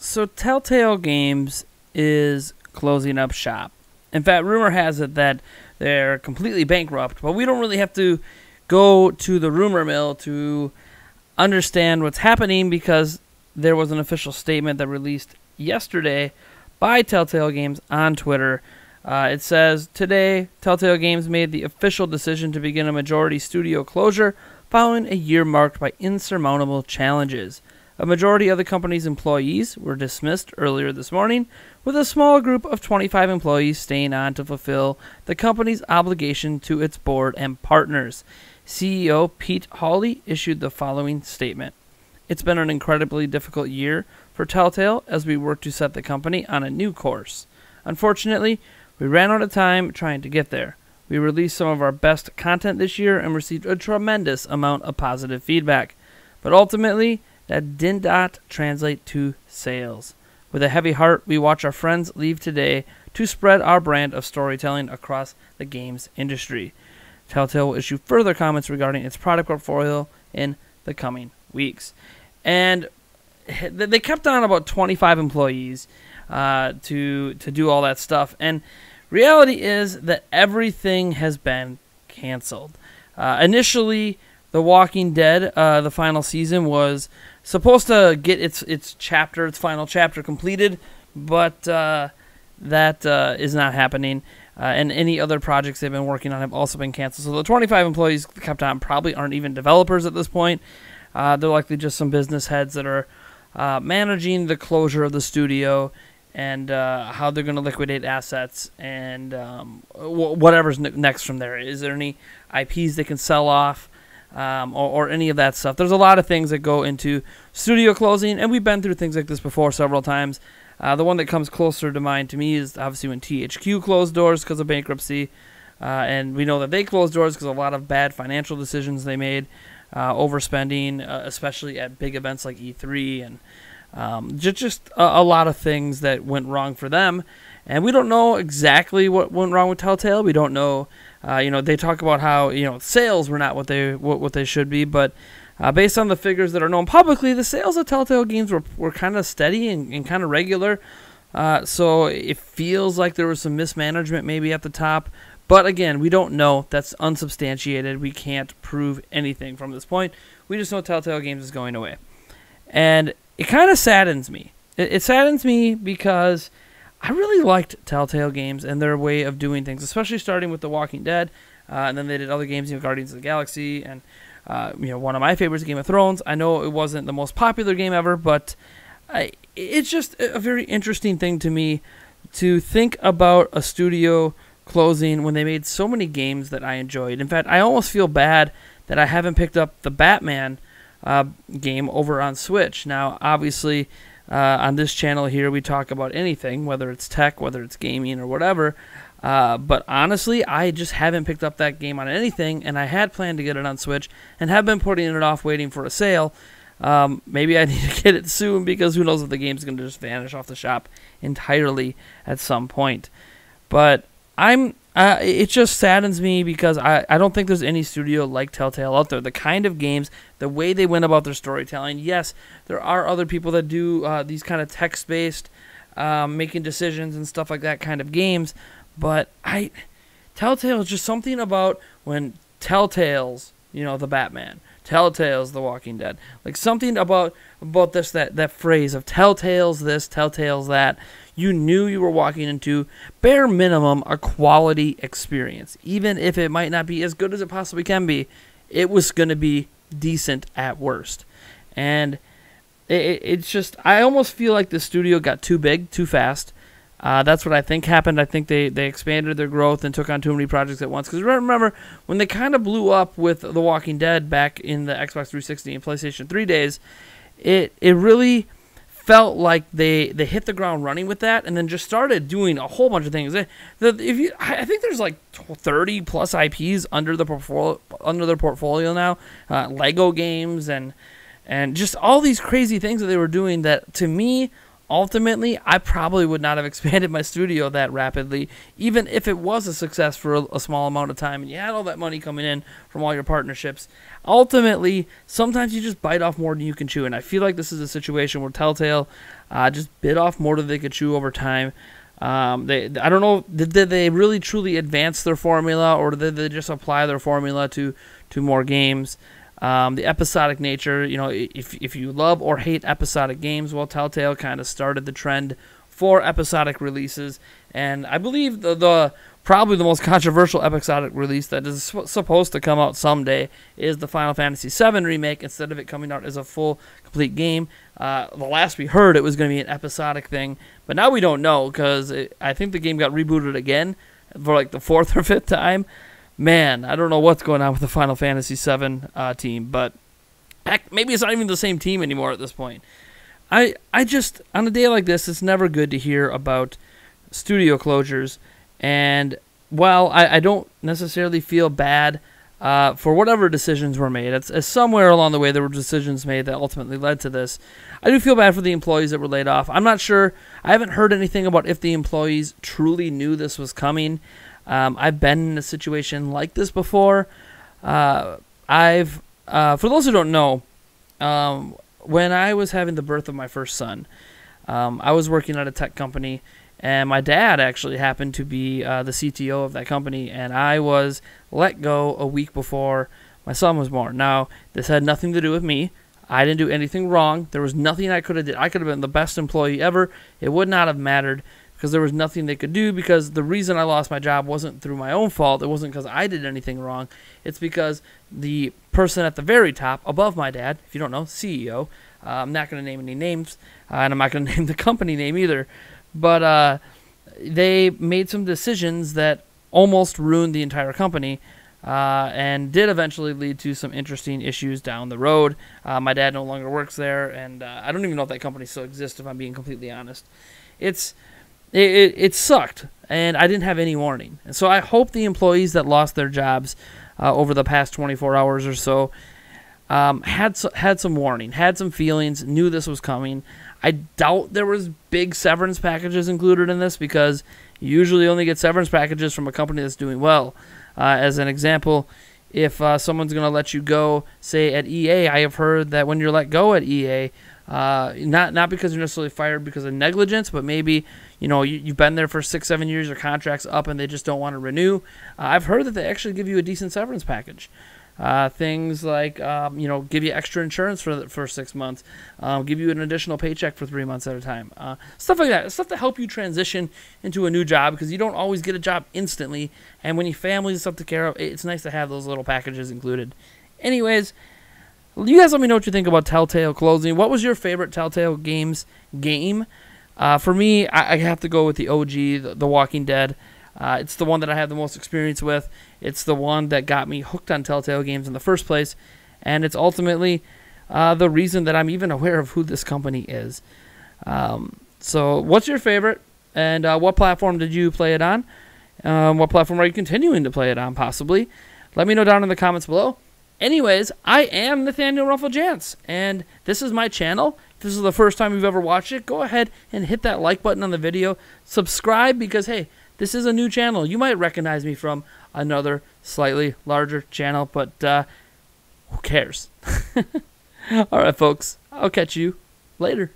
So Telltale Games is closing up shop. In fact, rumor has it that they're completely bankrupt, but we don't really have to go to the rumor mill to understand what's happening because there was an official statement that released yesterday by Telltale Games on Twitter. It says, today, Telltale Games made the official decision to begin a majority studio closure following a year marked by insurmountable challenges. A majority of the company's employees were dismissed earlier this morning, with a small group of 25 employees staying on to fulfill the company's obligation to its board and partners. CEO Pete Hawley issued the following statement. It's been an incredibly difficult year for Telltale as we work to set the company on a new course. Unfortunately, we ran out of time trying to get there. We released some of our best content this year and received a tremendous amount of positive feedback. But ultimately, that did not translate to sales. With a heavy heart, we watch our friends leave today to spread our brand of storytelling across the games industry. Telltale will issue further comments regarding its product portfolio in the coming weeks. And they kept on about 25 employees to do all that stuff. And reality is that everything has been canceled. Initially, The Walking Dead, the final season, was supposed to get its final chapter completed, but that is not happening. And any other projects they've been working on have also been canceled. So the 25 employees kept on probably aren't even developers at this point. They're likely just some business heads that are managing the closure of the studio and how they're going to liquidate assets and whatever's next from there. Is there any IPs they can sell off? Or any of that stuff. There's a lot of things that go into studio closing, and we've been through things like this before several times. The one that comes closer to mind to me is obviously when THQ closed doors because of bankruptcy, and we know that they closed doors because of a lot of bad financial decisions they made, overspending, especially at big events like E3, and just a lot of things that went wrong for them. And we don't know exactly what went wrong with Telltale. We don't know. They talk about how sales were not what they should be, but based on the figures that are known publicly, the sales of Telltale Games were kind of steady and kind of regular. So it feels like there was some mismanagement maybe at the top. But again, we don't know. That's unsubstantiated. We can't prove anything from this point. We just know Telltale Games is going away. And it kind of saddens me. It saddens me because I really liked Telltale Games and their way of doing things, especially starting with The Walking Dead, and then they did other games, Guardians of the Galaxy, and one of my favorites, Game of Thrones. I know it wasn't the most popular game ever, but it's just a very interesting thing to me to think about a studio closing when they made so many games that I enjoyed. In fact, I almost feel bad that I haven't picked up the Batman game over on Switch. Now, obviously, on this channel here, we talk about anything, whether it's tech, whether it's gaming, or whatever. But honestly, I just haven't picked up that game on anything, and I had planned to get it on Switch and have been putting it off waiting for a sale. Maybe I need to get it soon because who knows if the game's going to just vanish off the shop entirely at some point. But it just saddens me because I don't think there's any studio like Telltale out there. The kind of games, the way they went about their storytelling. Yes, there are other people that do these kind of text-based, making decisions and stuff like that kind of games. But Telltale is just something about when Telltale's, the Batman, Telltale's The Walking Dead. Like something about this, that phrase of Telltale's this, Telltale's that. You knew you were walking into, bare minimum, a quality experience. Even if it might not be as good as it possibly can be, it was going to be decent at worst. And it's just, I almost feel like the studio got too big, too fast. That's what I think happened. I think they expanded their growth and took on too many projects at once. Because remember, when they kind of blew up with The Walking Dead back in the Xbox 360 and PlayStation 3 days, it really felt like they hit the ground running with that and then just started doing a whole bunch of things. I think there's like 30 plus IPs under their portfolio now, Lego games and just all these crazy things that they were doing that, to me, ultimately, I probably would not have expanded my studio that rapidly, even if it was a success for a small amount of time and you had all that money coming in from all your partnerships. ultimately, sometimes you just bite off more than you can chew, and I feel like this is a situation where Telltale just bit off more than they could chew over time. I don't know, did they really truly advance their formula, or did they just apply their formula to more games? The episodic nature, if you love or hate episodic games, well, Telltale kind of started the trend for episodic releases, and I believe the probably the most controversial episodic release that is supposed to come out someday is the Final Fantasy VII Remake, instead of it coming out as a full, complete game. The last we heard, it was going to be an episodic thing, but now we don't know, because I think the game got rebooted again for like the 4th or 5th time. Man, I don't know what's going on with the Final Fantasy VII team, but heck, maybe it's not even the same team anymore at this point. I just, on a day like this, it's never good to hear about studio closures, and while I don't necessarily feel bad for whatever decisions were made, it's somewhere along the way there were decisions made that ultimately led to this. I do feel bad for the employees that were laid off. I'm not sure, I haven't heard anything about if the employees truly knew this was coming. I've been in a situation like this before. For those who don't know, when I was having the birth of my first son, I was working at a tech company, and my dad actually happened to be the CTO of that company, and I was let go a week before my son was born. Now, this had nothing to do with me. I didn't do anything wrong. There was nothing I could have did. I could have been the best employee ever. It would not have mattered, because there was nothing they could do, because the reason I lost my job wasn't through my own fault. It wasn't because I did anything wrong. It's because the person at the very top, above my dad, if you don't know, CEO, I'm not going to name any names, and I'm not going to name the company name either, but they made some decisions that almost ruined the entire company, and did eventually lead to some interesting issues down the road. My dad no longer works there, and I don't even know if that company still exists, if I'm being completely honest. It sucked, and I didn't have any warning. And so I hope the employees that lost their jobs over the past 24 hours or so had some warning, had some feelings, knew this was coming. I doubt there was big severance packages included in this, because you usually only get severance packages from a company that's doing well. As an example, if someone's going to let you go, say at EA, I have heard that when you're let go at EA, not because you're necessarily fired because of negligence, but maybe you've been there for 6-7 years, your contract's up, and they just don't want to renew. I've heard that they actually give you a decent severance package. Things like give you extra insurance for 6 months, give you an additional paycheck for 3 months at a time, stuff like that, stuff to help you transition into a new job, because you don't always get a job instantly, and when your family is stuff to care of, it's nice to have those little packages included. Anyways, you guys let me know what you think about Telltale closing. What was your favorite Telltale game? For me, I have to go with the OG, The Walking Dead. It's the one that I have the most experience with. It's the one that got me hooked on Telltale games in the first place, and it's ultimately the reason that I'm even aware of who this company is. So what's your favorite, and what platform did you play it on? What platform are you continuing to play it on, possibly? Let me know down in the comments below. Anyways, I am Nathaniel Rumphol-Janc, and this is my channel. If this is the first time you've ever watched it, go ahead and hit that like button on the video. Subscribe, because, hey, this is a new channel. You might recognize me from another slightly larger channel, but who cares? All right, folks. I'll catch you later.